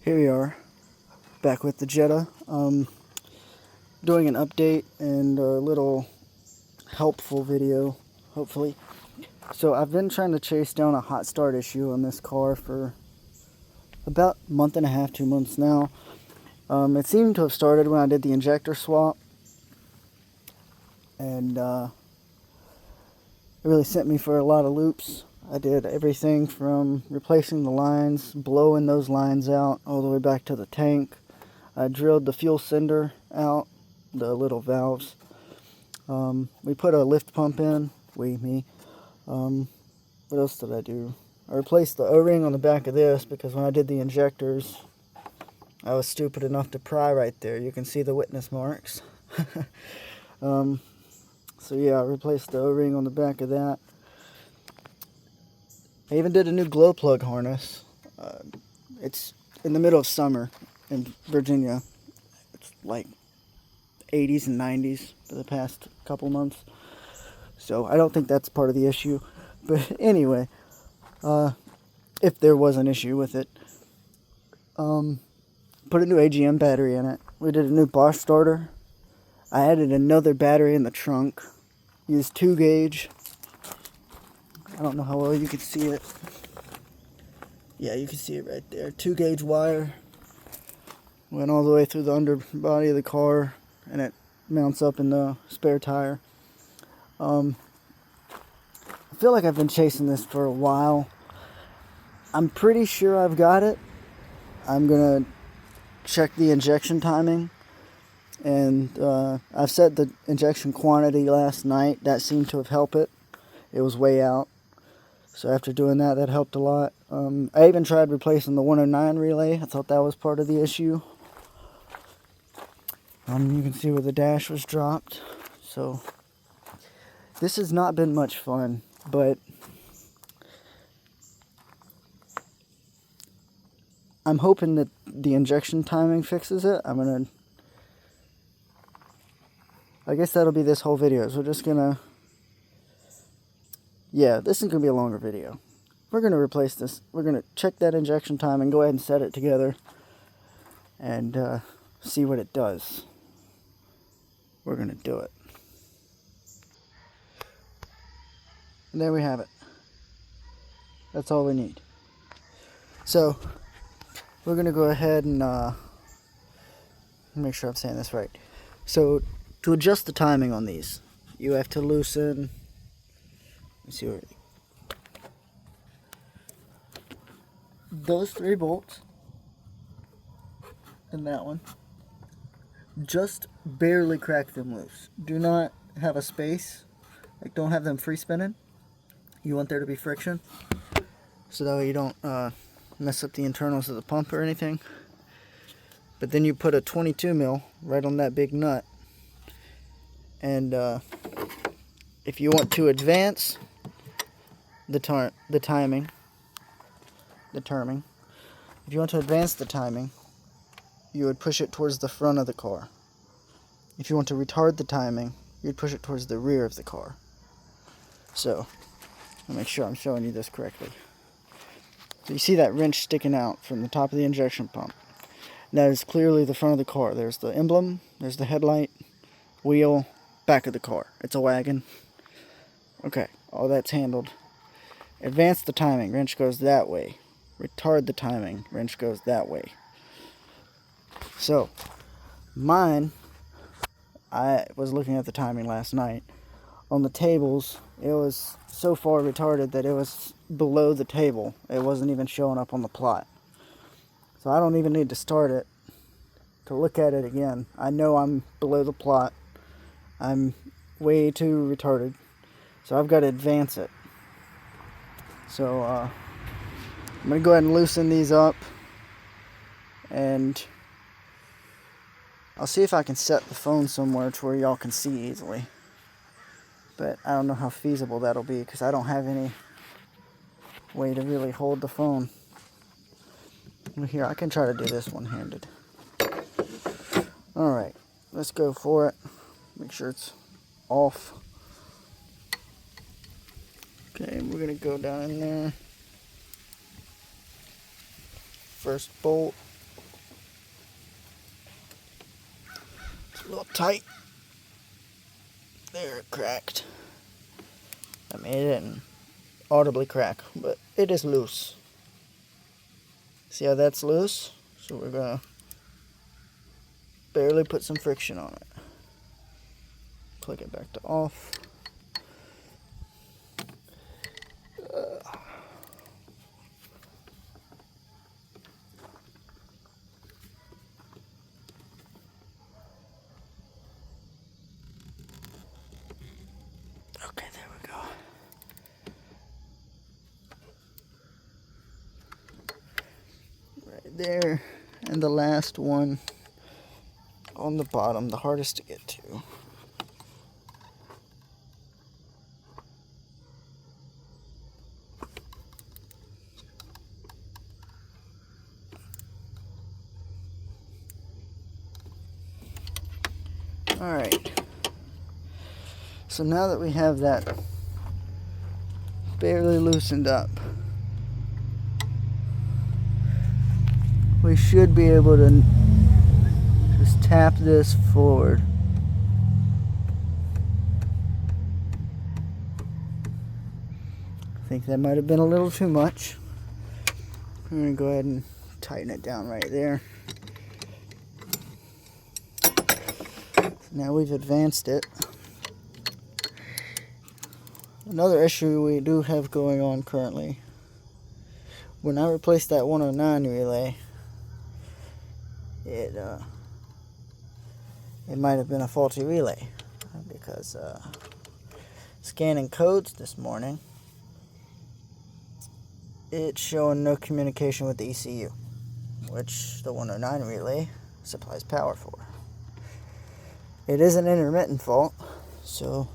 Here we are, back with the Jetta, doing an update and a little helpful video, hopefully. So I've been trying to chase down a hot start issue on this car for about a month and a half, 2 months now. It seemed to have started when I did the injector swap, and it really sent me for a lot of loops. I did everything from replacing the lines, blowing those lines out all the way back to the tank. I drilled the fuel sender out, the little valves. We put a lift pump in, me. What else did I do? I replaced the O-ring on the back of this because when I did the injectors, I was stupid enough to pry right there. You can see the witness marks. So yeah, I replaced the O-ring on the back of that. I even did a new glow plug harness. It's in the middle of summer in Virginia. It's like 80s and 90s for the past couple months. So I don't think that's part of the issue. But anyway, if there was an issue with it, put a new AGM battery in it. We did a new Bosch starter. I added another battery in the trunk. Used 2 gauge. I don't know how well you can see it. Yeah, you can see it right there. 2 gauge wire. Went all the way through the underbody of the car, and it mounts up in the spare tire. I feel like I've been chasing this for a while. I'm pretty sure I've got it. I'm gonna check the injection timing, and I've set the injection quantity last night. That seemed to have helped it. It was way out. So after doing that, that helped a lot. I even tried replacing the 109 relay. I thought that was part of the issue. You can see where the dash was dropped. So this has not been much fun, but I'm hoping that the injection timing fixes it. I guess that'll be this whole video. So we're just gonna, yeah, this is gonna be a longer video. We're gonna replace this. We're gonna check that injection timing, go ahead and set it together, and see what it does. We're gonna do it. And there we have it. That's all we need. So we're gonna go ahead and make sure I'm saying this right. So to adjust the timing on these, you have to loosen. Let's see where those 3 bolts and that one. Just barely crack them loose. Do not have a space. Like, don't have them free spinning. You want there to be friction, so that way you don't mess up the internals of the pump or anything. But then you put a 22 mil right on that big nut, and if you want to advance the timing, if you want to advance the timing, you would push it towards the front of the car. If you want to retard the timing, you'd push it towards the rear of the car. So, I'll make sure I'm showing you this correctly. So you see that wrench sticking out from the top of the injection pump. That is clearly the front of the car. There's the emblem, there's the headlight, wheel, back of the car. It's a wagon. Okay, all that's handled. Advance the timing, wrench goes that way. Retard the timing, wrench goes that way. So, mine, I was looking at the timing last night. On the tables, it was so far retarded that it was below the table. It wasn't even showing up on the plot. So I don't even need to start it to look at it again. I know I'm below the plot. I'm way too retarded. So I've got to advance it. So I'm going to go ahead and loosen these up, and I'll see if I can set the phone somewhere to where y'all can see easily. But I don't know how feasible that'll be because I don't have any way to really hold the phone. Here, I can try to do this one-handed. Alright, let's go for it. Make sure it's off. Okay, we're going to go down in there. First bolt. A little tight. There, it cracked. I mean, it didn't audibly crack, but it is loose. See how that's loose? So we're gonna barely put some friction on it. Click it back to off. Okay, there we go. Right there, and the last one on the bottom, the hardest to get to. Alright, so now that we have that barely loosened up, we should be able to just tap this forward. I think that might have been a little too much. I'm going to go ahead and tighten it down right there. Now we've advanced it. Another issue we do have going on currently, when I replaced that 109 relay, it might have been a faulty relay, because scanning codes this morning, it's showing no communication with the ECU, which the 109 relay supplies power for. It is an intermittent fault, so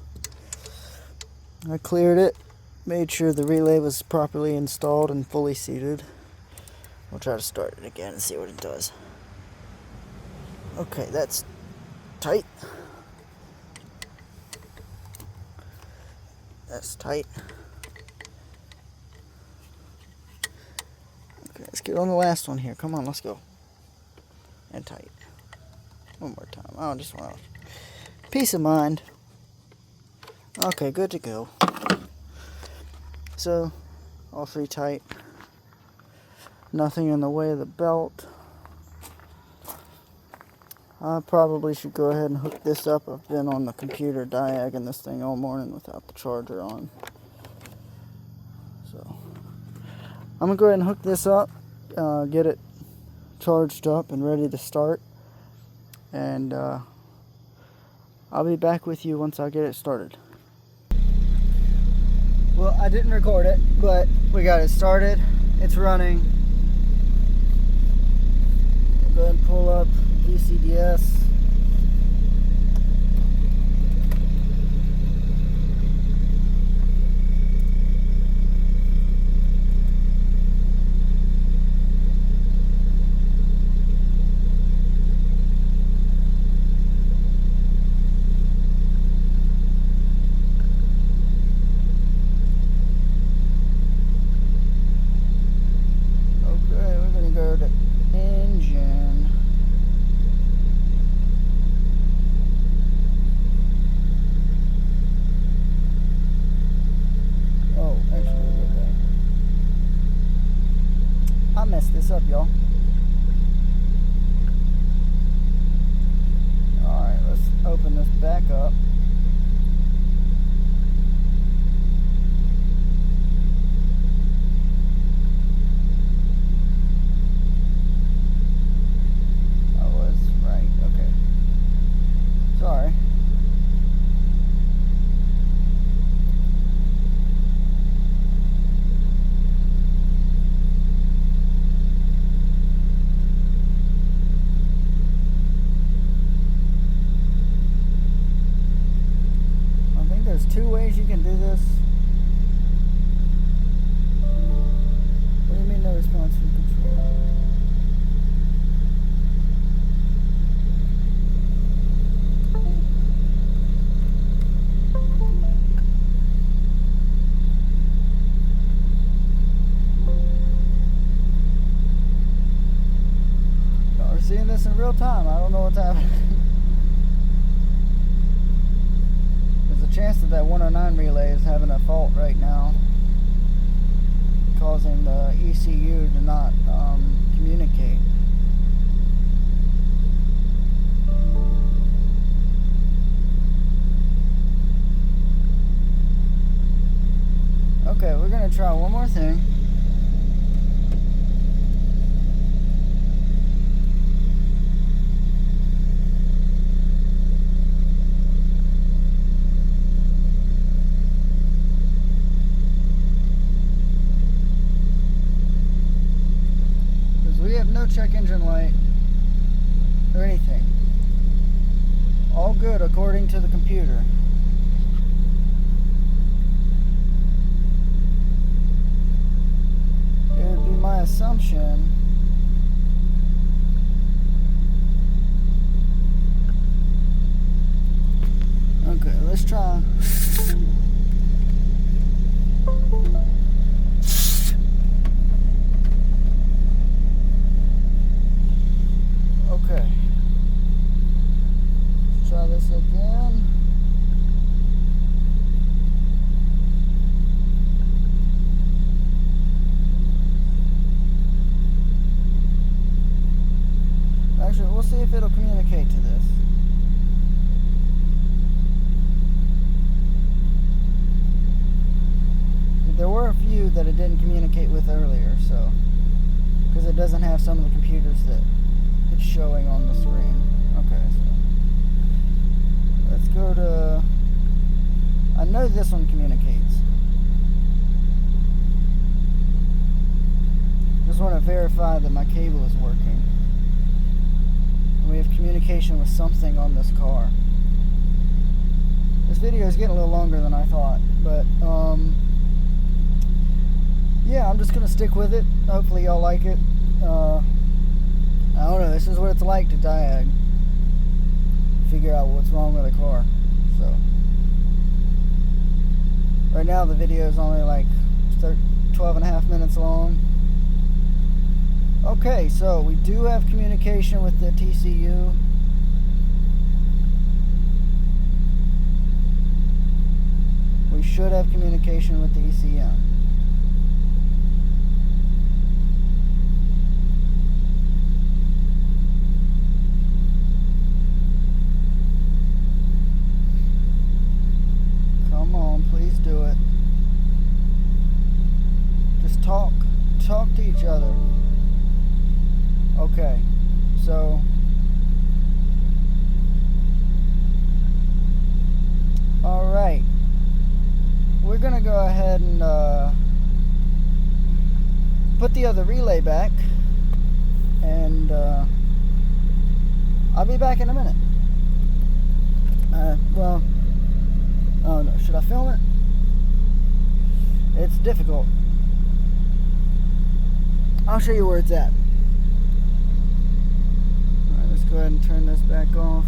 I cleared it, made sure the relay was properly installed and fully seated. We'll try to start it again and see what it does. Okay, that's tight. That's tight. Okay, let's get on the last one here. Come on, let's go. And tight. One more time. I just want peace of mind. Okay, good to go. So, all three tight. Nothing in the way of the belt. I probably should go ahead and hook this up. I've been on the computer diagging this thing all morning without the charger on. So, I'm going to go ahead and hook this up, get it charged up and ready to start. And I'll be back with you once I get it started. Well, I didn't record it, but we got it started. It's running. I'll go ahead and pull up VCDS. I messed this up, y'all. Alright, let's open this back up. I was right, okay. Sorry. There's two ways you can do this. What do you mean no response from control? Y'all are seeing this in real time. I don't know what's happening. chance that that 109 relay is having a fault right now, causing the ECU to not communicate. Okay, we're going to try one more thing. Because we have no check engine light or anything. All good according to the computer. It would be my assumption okay, let's try. Okay. Let's try this again. Actually, we'll see if it'll communicate to this. There were a few that it didn't communicate with earlier, so because it doesn't have some of the computers that it's showing on the screen. Okay, so let's go to. I know this one communicates. Just want to verify that my cable is working. We have communication with something on this car. This video is getting a little longer than I thought, but yeah, I'm just gonna stick with it. Hopefully y'all like it. I don't know, this is what it's like to diag, figure out what's wrong with a car. So right now the video is only like 12 and a half minutes long. Okay, so we do have communication with the TCU. We should have communication with the ECM. Come on, please do it. Just talk to each other. Okay, so alright, we're gonna go ahead and put the other relay back, and I'll be back in a minute. Well, oh no, should I film it? It's difficult. I'll show you where it's at. Go ahead and turn this back off.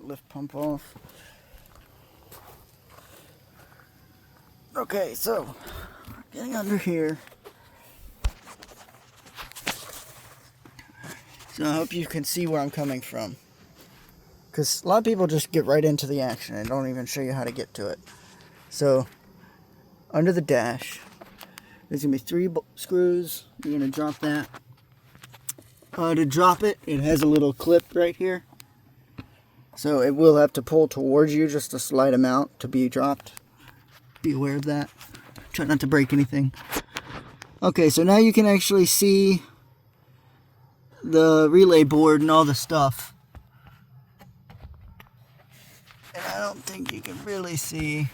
Lift pump off. Okay, so getting under here. So I hope you can see where I'm coming from, because a lot of people just get right into the action and don't even show you how to get to it. So under the dash, there's gonna be 3 screws. You're gonna drop that. To drop it, it has a little clip right here. So it will have to pull towards you just a slight amount to be dropped. Be aware of that. Try not to break anything. Okay, so now you can actually see the relay board and all the stuff. And I don't think you can really see.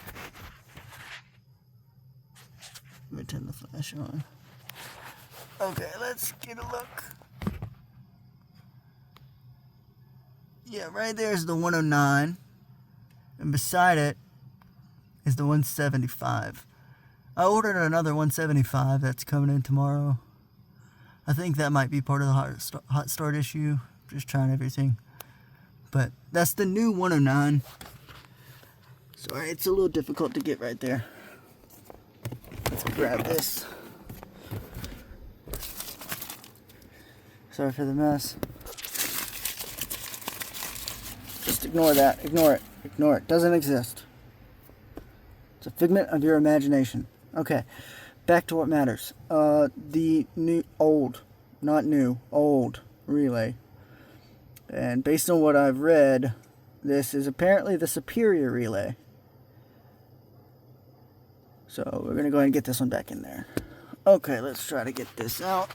Let me turn the flash on. Okay, let's get a look. Yeah, right there is the 109, and beside it is the 175. I ordered another 175 that's coming in tomorrow. I think that might be part of the hot start issue. Just trying everything. But that's the new 109. Sorry, it's a little difficult to get right there. Let's grab this. Sorry for the mess. Just ignore that. Ignore it. Ignore it. Doesn't exist. It's a figment of your imagination. Okay, back to what matters. The old relay. And based on what I've read, this is apparently the superior relay. So we're going to go ahead and get this one back in there. Okay, let's try to get this out.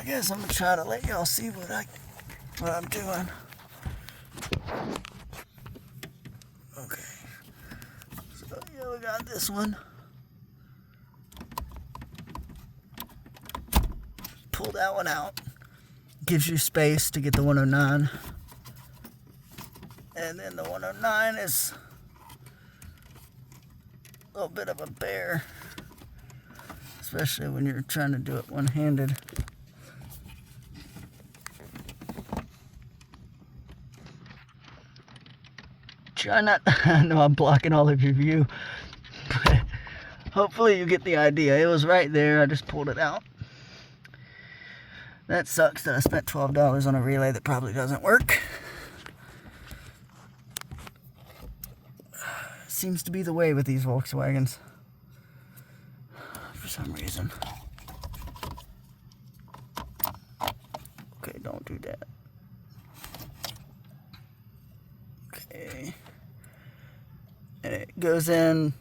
I guess I'm going to try to let y'all see what I'm doing. Okay. So yeah, we got this one. Pull that one out. Gives you space to get the 109. And then the 109 is a little bit of a bear, especially when you're trying to do it one-handed. Try not, I know I'm blocking all of your view, but hopefully you get the idea. It was right there, I just pulled it out. That sucks that I spent $12 on a relay that probably doesn't work. Seems to be the way with these Volkswagens for some reason. Okay, don't do that. Okay. And it goes in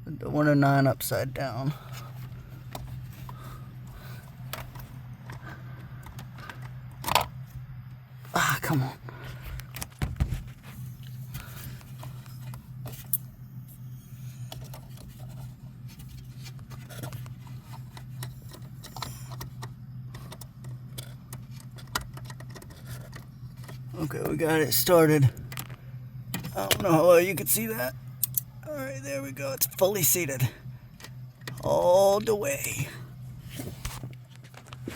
the 109 upside down. Ah, come on. Okay, we got it started. I don't know how well you can see that. Alright, there we go. It's fully seated. All the way.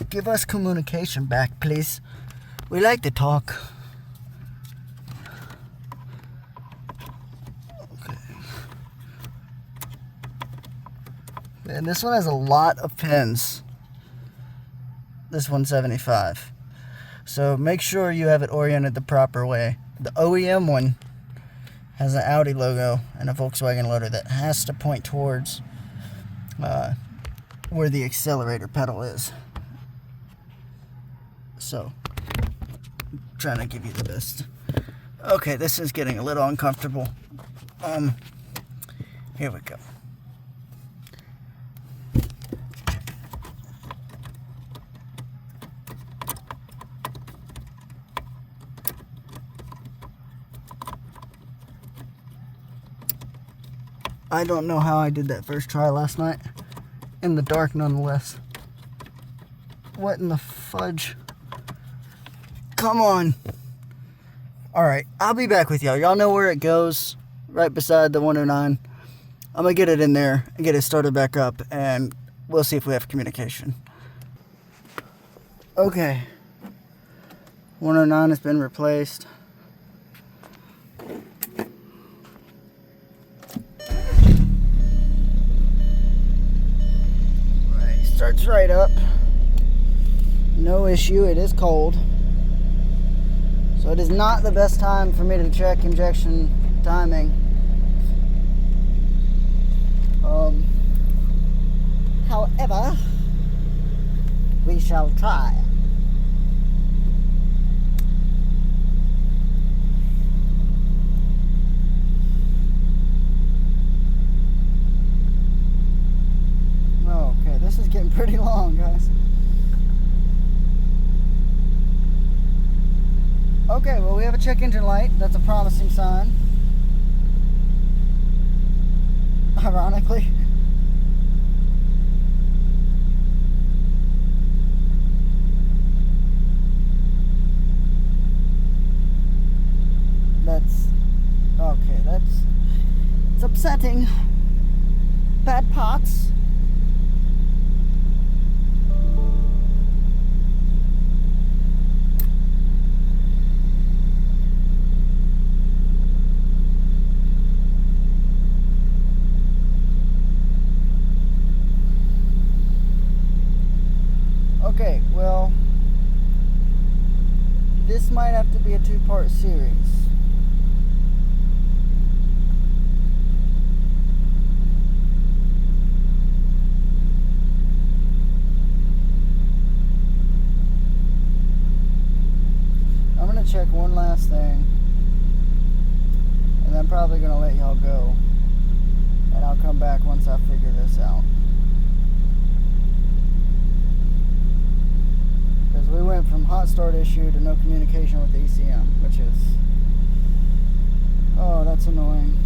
Give us communication back, please. We like to talk. Okay. And this one has a lot of pins. This 175. So make sure you have it oriented the proper way. The OEM one has an Audi logo and a Volkswagen loader that has to point towards where the accelerator pedal is. So, I'm trying to give you the best. Okay, this is getting a little uncomfortable. Here we go. I don't know how I did that first try last night. In the dark, nonetheless. What in the fudge? Come on. Alright, I'll be back with y'all. Y'all know where it goes. Right beside the 109. I'm going to get it in there and get it started back up. And we'll see if we have communication. Okay. 109 has been replaced. Starts right up. No issue. It is cold. So it is not the best time for me to check injection timing. However, we shall try. Okay, this is getting pretty long, guys. Okay, well, we have a check engine light. That's a promising sign. Ironically. It's upsetting. Bad parts. Okay, well, This might have to be a two-part series. I'm going to check one last thing, and I'm probably going to let y'all go, and I'll come back once I figure this out. Because we went from hot start issue to no communication with the ECM, which is, oh, that's annoying.